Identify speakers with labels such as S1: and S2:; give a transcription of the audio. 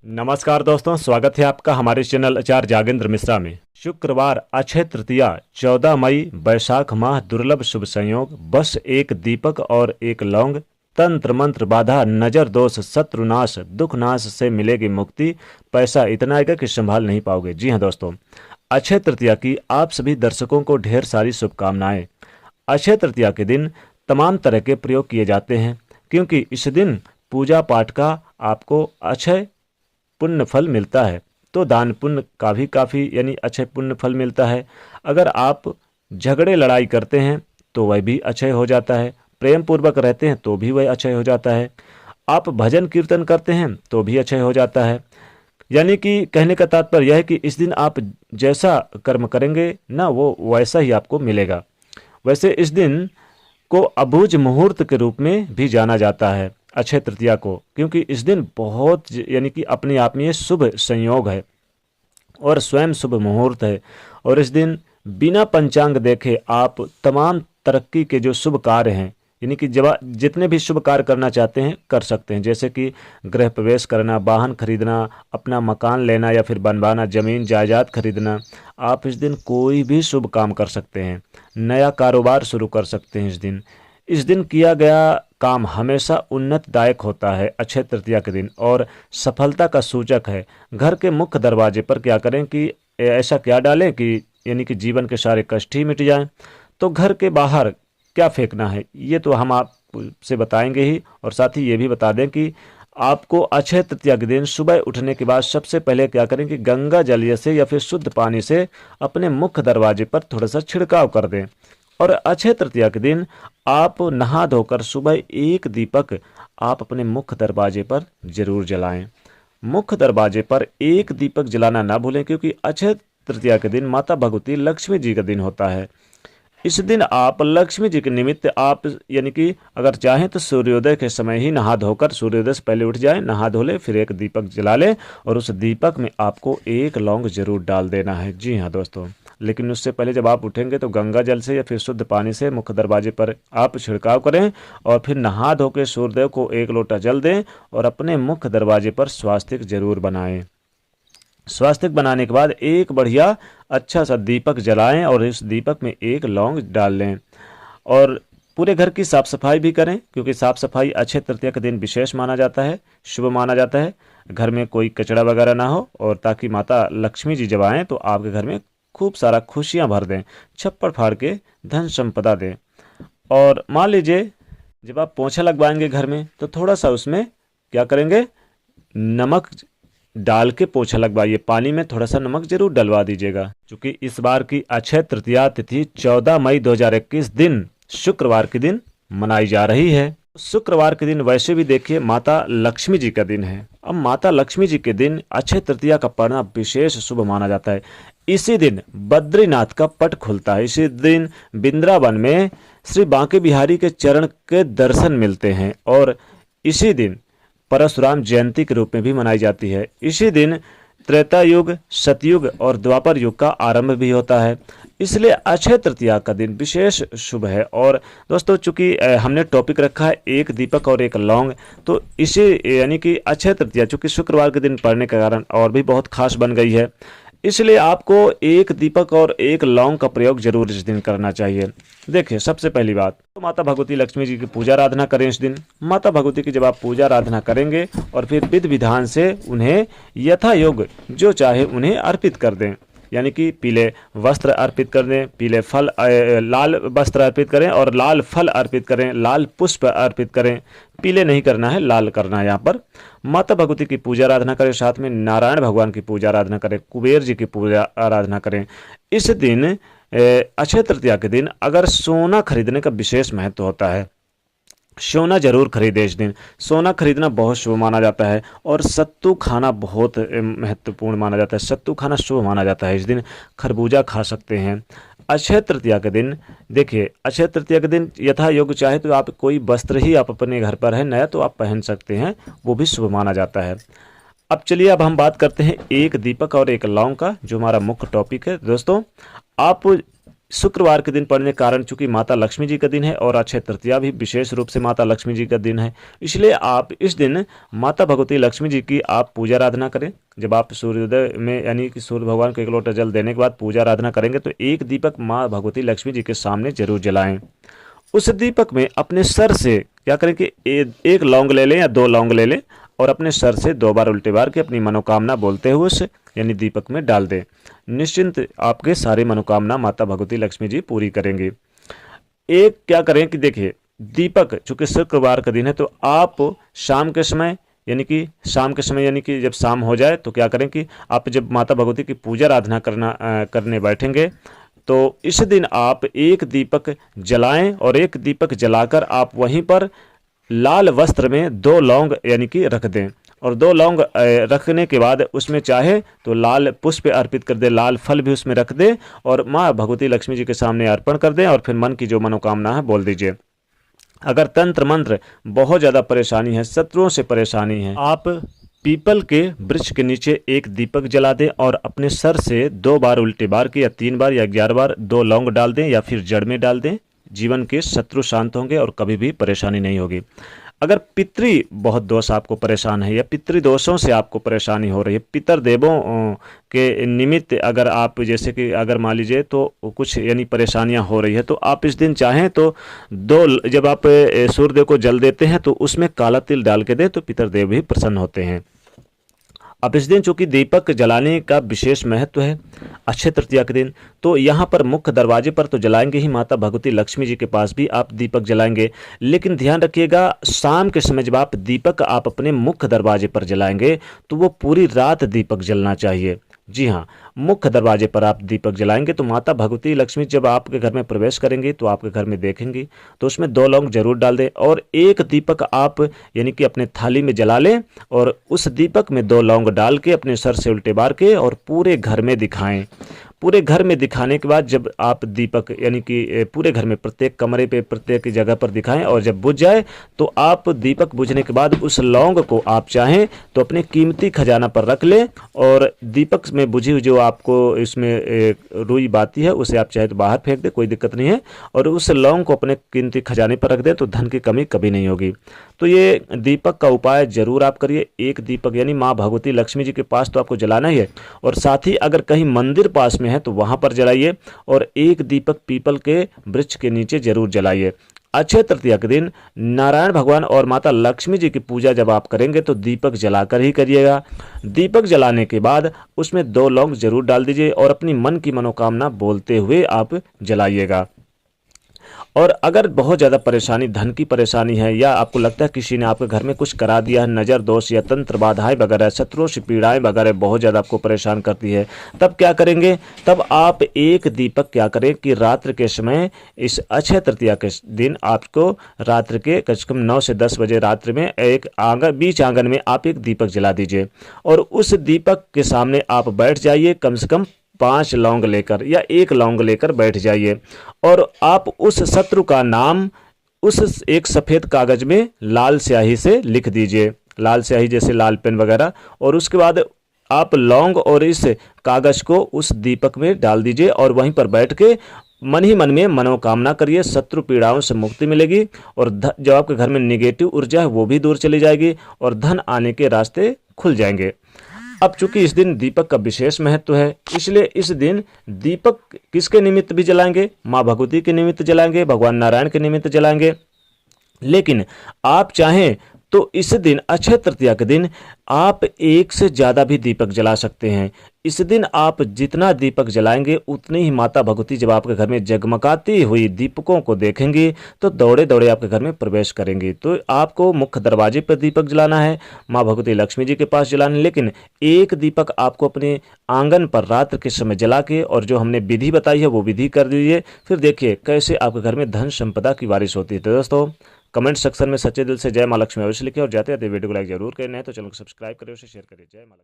S1: नमस्कार दोस्तों, स्वागत है आपका हमारे चैनल आचार्य जागेंद्र मिश्रा में। शुक्रवार अक्षय तृतीया 14 मई वैशाख माह दुर्लभ शुभ संयोग। बस एक दीपक और एक लौंग। तंत्र मंत्र बाधा नजर दोष शत्रुनाश दुख नाश से मिलेगी मुक्ति। पैसा इतना आएगा कि संभाल नहीं पाओगे। जी हाँ दोस्तों, अक्षय तृतीया की आप सभी दर्शकों को ढेर सारी शुभकामनाएं। अक्षय तृतीया के दिन तमाम तरह के प्रयोग किए जाते हैं, क्योंकि इस दिन पूजा पाठ का आपको अक्षय पुण्य फल मिलता है। तो दान पुण्य का भी काफ़ी यानी अक्षय पुण्य फल मिलता है। अगर आप झगड़े लड़ाई करते हैं तो वह भी अक्षय हो जाता है। प्रेम पूर्वक रहते हैं तो भी वह अक्षय हो जाता है। आप भजन कीर्तन करते हैं तो भी अक्षय हो जाता है। यानी कि कहने का तात्पर्य यह है कि इस दिन आप जैसा कर्म करेंगे ना, वो वैसा ही आपको मिलेगा। वैसे इस दिन को अबूझ मुहूर्त के रूप में भी जाना जाता है अक्षय तृतीया को, क्योंकि इस दिन बहुत यानी कि अपने आप में ये शुभ संयोग है और स्वयं शुभ मुहूर्त है। और इस दिन बिना पंचांग देखे आप तमाम तरक्की के जो शुभ कार्य हैं, यानी कि जब जितने भी शुभ कार्य करना चाहते हैं कर सकते हैं। जैसे कि गृह प्रवेश करना, वाहन खरीदना, अपना मकान लेना या फिर बनवाना, जमीन जायदाद खरीदना। आप इस दिन कोई भी शुभ काम कर सकते हैं। नया कारोबार शुरू कर सकते हैं। इस दिन किया गया काम हमेशा उन्नतदायक होता है अक्षय तृतीया के दिन, और सफलता का सूचक है। घर के मुख्य दरवाजे पर क्या करें कि ऐसा क्या डालें कि यानी कि जीवन के सारे कष्ट ही मिट जाएं। तो घर के बाहर क्या फेंकना है ये तो हम आपसे बताएंगे ही, और साथ ही ये भी बता दें कि आपको अक्षय तृतीया के दिन सुबह उठने के बाद सबसे पहले क्या करें कि गंगा जल से या फिर शुद्ध पानी से अपने मुख्य दरवाजे पर थोड़ा सा छिड़काव कर दें। और अक्षय तृतीया के दिन आप नहा धोकर सुबह एक दीपक आप अपने मुख्य दरवाजे पर जरूर जलाएं। मुख्य दरवाजे पर एक दीपक जलाना ना भूलें, क्योंकि अक्षय तृतीया के दिन माता भगवती लक्ष्मी जी का दिन होता है। इस दिन आप लक्ष्मी जी के निमित्त आप यानी कि अगर चाहें तो सूर्योदय के समय ही नहा धोकर सूर्योदय से पहले उठ जाएं, नहा धो ले, फिर एक दीपक जला ले और उस दीपक में आपको एक लौंग जरूर डाल देना है। जी हाँ दोस्तों, लेकिन उससे पहले जब आप उठेंगे तो गंगा जल से या फिर शुद्ध पानी से मुख्य दरवाजे पर आप छिड़काव करें और फिर नहा धो के सूर्यदेव को एक लोटा जल दें और अपने मुख्य दरवाजे पर स्वास्तिक जरूर बनाएं। स्वास्तिक बनाने के बाद एक बढ़िया अच्छा सा दीपक जलाएं और इस दीपक में एक लौंग डाल लें। और पूरे घर की साफ सफाई भी करें, क्योंकि साफ सफाई अक्षय तृतीया के दिन विशेष माना जाता है, शुभ माना जाता है। घर में कोई कचरा वगैरह ना हो, और ताकि माता लक्ष्मी जी जब आएँ तो आपके घर में खूब सारा खुशियाँ भर दें, छप्पर फाड़ के धन संपदा दें। और मान लीजिए जब आप पोछा लगवाएंगे घर में तो थोड़ा सा उसमें क्या करेंगे, नमक डाल के पोछा लगवाइए। पानी में थोड़ा सा नमक जरूर डलवा दीजिएगा। क्योंकि इस बार की अक्षय तृतीया तिथि 14 मई 2021 दिन शुक्रवार के दिन मनाई जा रही है। शुक्रवार के दिन वैसे भी देखिए माता लक्ष्मी जी का दिन है। अब माता लक्ष्मी जी के दिन अक्षय तृतीया का पढ़ना विशेष शुभ माना जाता है। इसी दिन बद्रीनाथ का पट खुलता है। इसी दिन वृंदावन में श्री बांके बिहारी के चरण के दर्शन मिलते हैं, और इसी दिन परशुराम जयंती के रूप में भी मनाई जाती है। इसी दिन त्रेता युग, सतयुग और द्वापर युग का आरंभ भी होता है। इसलिए अक्षय तृतीया का दिन विशेष शुभ है। और दोस्तों, चूंकि हमने टॉपिक रखा है एक दीपक और एक लौंग, तो इसे यानी कि अक्षय तृतीया चूंकि शुक्रवार के दिन पड़ने के कारण और भी बहुत खास बन गई है। इसलिए आपको एक दीपक और एक लौंग का प्रयोग जरूर इस दिन करना चाहिए। देखिए, सबसे पहली बात तो माता भगवती लक्ष्मी जी की पूजा आराधना करें इस दिन। माता भगवती की जब आप पूजा आराधना करेंगे और फिर विधि विधान से उन्हें यथा योग जो चाहे उन्हें अर्पित कर दें। यानी कि पीले वस्त्र अर्पित कर दें, पीले फल लाल वस्त्र अर्पित करें और लाल फल अर्पित करें, लाल पुष्प अर्पित करें। पीले नहीं करना है, लाल करना है। यहाँ पर माता भगवती की पूजा आराधना करें, साथ में नारायण भगवान की पूजा आराधना करें, कुबेर जी की पूजा आराधना करें। इस दिन अक्षय तृतीया के दिन अगर सोना खरीदने का विशेष महत्व होता है। सोना जरूर खरीदे इस दिन। सोना खरीदना बहुत शुभ माना जाता है, और सत्तू खाना बहुत महत्वपूर्ण माना जाता है। सत्तू खाना शुभ माना जाता है। इस दिन खरबूजा खा सकते हैं। अक्षय तृतीया के दिन देखिए, अक्षय तृतीया के दिन यथा योग्य चाहे तो आप कोई वस्त्र ही आप अपने घर पर है नया तो आप पहन सकते हैं, वो भी शुभ माना जाता है। अब चलिए, अब हम बात करते हैं एक दीपक और एक लौंग का, जो हमारा मुख्य टॉपिक है। दोस्तों, आप शुक्रवार के दिन पड़ने के कारण चूंकि माता लक्ष्मी जी का दिन है और अक्षय तृतीया भी विशेष रूप से माता लक्ष्मी जी का दिन है, इसलिए आप इस दिन माता भगवती लक्ष्मी जी की आप पूजा आराधना करें। जब आप सूर्योदय में यानी कि सूर्य भगवान को एक लोटा जल देने के बाद पूजा आराधना करेंगे तो एक दीपक माँ भगवती लक्ष्मी जी के सामने जरूर जलाएं। उस दीपक में अपने सर से क्या करें कि एक लौंग ले लें या 2 लौंग ले लें और अपने सर से 2 बार उल्टे बार के अपनी मनोकामना बोलते हुए उस यानी दीपक में डाल दें। निश्चिंत आपके सारे मनोकामना माता भगवती लक्ष्मी जी पूरी करेंगी। एक क्या करें कि देखिए, दीपक चूंकि शुक्रवार का दिन है तो आप शाम के समय यानी कि जब शाम हो जाए तो क्या करें कि आप जब माता भगवती की पूजा आराधना करने बैठेंगे तो इस दिन आप एक दीपक जलाएं और एक दीपक जलाकर आप वहीं पर लाल वस्त्र में 2 लौंग यानी कि रख दें और 2 लौंग रखने के बाद उसमें चाहे तो लाल पुष्प अर्पित कर दें, लाल फल भी उसमें रख दें और माँ भगवती लक्ष्मी जी के सामने अर्पण कर दें और फिर मन की जो मनोकामना है बोल दीजिए। अगर तंत्र मंत्र बहुत ज़्यादा परेशानी है, शत्रुओं से परेशानी है, आप पीपल के वृक्ष के नीचे एक दीपक जला दें और अपने सर से 2 बार उल्टे बार के या 3 बार या 11 बार 2 लौंग डाल दें या फिर जड़ में डाल दें। जीवन के शत्रु शांत होंगे और कभी भी परेशानी नहीं होगी। अगर पितृ बहुत दोष आपको परेशान है या पितृदोषों से आपको परेशानी हो रही है, पितृदेवों के निमित्त अगर आप जैसे कि अगर मान लीजिए तो कुछ यानी परेशानियां हो रही है तो आप इस दिन चाहें तो जब आप सूर्यदेव को जल देते हैं तो उसमें काला तिल डाल के दें तो पितृदेव भी प्रसन्न होते हैं। अब इस दिन चूंकि दीपक जलाने का विशेष महत्व है अक्षय तृतीया के दिन, तो यहाँ पर मुख्य दरवाजे पर तो जलाएंगे ही, माता भगवती लक्ष्मी जी के पास भी आप दीपक जलाएंगे, लेकिन ध्यान रखिएगा शाम के समय जब आप दीपक आप अपने मुख्य दरवाजे पर जलाएंगे तो वो पूरी रात दीपक जलना चाहिए। जी हाँ, मुख्य दरवाजे पर आप दीपक जलाएंगे तो माता भगवती लक्ष्मी जब आपके घर में प्रवेश करेंगी तो आपके घर में देखेंगी तो उसमें 2 लौंग जरूर डाल दें और एक दीपक आप यानी कि अपने थाली में जला लें और उस दीपक में 2 लौंग डाल के अपने सर से उल्टे बार के और पूरे घर में दिखाएं। पूरे घर में दिखाने के बाद जब आप दीपक यानी कि पूरे घर में प्रत्येक कमरे पे प्रत्येक जगह पर दिखाएं और जब बुझ जाए तो आप दीपक बुझने के बाद उस लौंग को आप चाहें तो अपने कीमती खजाना पर रख लें और दीपक में बुझी हुई जो आपको इसमें रुई बाती है उसे आप चाहे तो बाहर फेंक दें, कोई दिक्कत नहीं है, और उस लौंग को अपने कीमती खजाने पर रख दें तो धन की कमी कभी नहीं होगी। तो ये दीपक का उपाय जरूर आप करिए। एक दीपक यानी माँ भगवती लक्ष्मी जी के पास तो आपको जलाना ही है और साथ ही अगर कहीं मंदिर पास में है तो वहां पर जलाइए और एक दीपक पीपल के वृक्ष के नीचे जरूर जलाइए। अक्षय तृतीया के दिन नारायण भगवान और माता लक्ष्मी जी की पूजा जब आप करेंगे तो दीपक जलाकर ही करिएगा। दीपक जलाने के बाद उसमें 2 लौंग जरूर डाल दीजिए और अपनी मन की मनोकामना बोलते हुए आप जलाइएगा। और अगर बहुत ज़्यादा परेशानी धन की परेशानी है या आपको लगता है किसी ने आपके घर में कुछ करा दिया है, नज़र दोष या तंत्र बाधाएं वगैरह, शत्रुओं से पीड़ाएं वगैरह बहुत ज़्यादा आपको परेशान करती है, तब क्या करेंगे? तब आप एक दीपक क्या करें कि रात्र के समय इस अक्षय तृतीया के दिन आपको रात्र के कम से कम 9 से 10 बजे रात्र में एक बीच आंगन में आप एक दीपक जला दीजिए और उस दीपक के सामने आप बैठ जाइए। कम से कम 5 लौंग लेकर या 1 लौंग लेकर बैठ जाइए और आप उस शत्रु का नाम उस एक सफ़ेद कागज में लाल स्याही से लिख दीजिए, लाल स्याही जैसे लाल पेन वगैरह, और उसके बाद आप लौंग और इस कागज को उस दीपक में डाल दीजिए और वहीं पर बैठ के मन ही मन में मनोकामना करिए। शत्रु पीड़ाओं से मुक्ति मिलेगी और जो आपके घर में निगेटिव ऊर्जा है वो भी दूर चली जाएगी और धन आने के रास्ते खुल जाएंगे। अब चूंकि इस दिन दीपक का विशेष महत्व है इसलिए इस दिन दीपक किसके निमित्त भी जलाएंगे? माँ भगवती के निमित्त जलाएंगे, भगवान नारायण के निमित्त जलाएंगे। लेकिन आप चाहें तो इस दिन अक्षय तृतीया के दिन आप 1 से ज़्यादा भी दीपक जला सकते हैं। इस दिन आप जितना दीपक जलाएंगे उतनी ही माता भगवती जब आपके घर में जगमगाती हुई दीपकों को देखेंगी तो दौड़े दौड़े आपके घर में प्रवेश करेंगी। तो आपको मुख्य दरवाजे पर दीपक जलाना है, माँ भगवती लक्ष्मी जी के पास जलाना है, लेकिन एक दीपक आपको अपने आंगन पर रात्र के समय जला के और जो हमने विधि बताई है वो विधि कर दीजिए। फिर देखिए कैसे आपके घर में धन संपदा की बारिश होती है। तो दोस्तों कमेंट सेक्शन में सच्चे दिल से जय माँ लक्ष्मी अवश्य लिखें और जाते जाते वीडियो को लाइक जरूर करें, नहीं तो चैनल को सब्सक्राइब करें, उसे शेयर करें। जय माँ लक्ष्मी।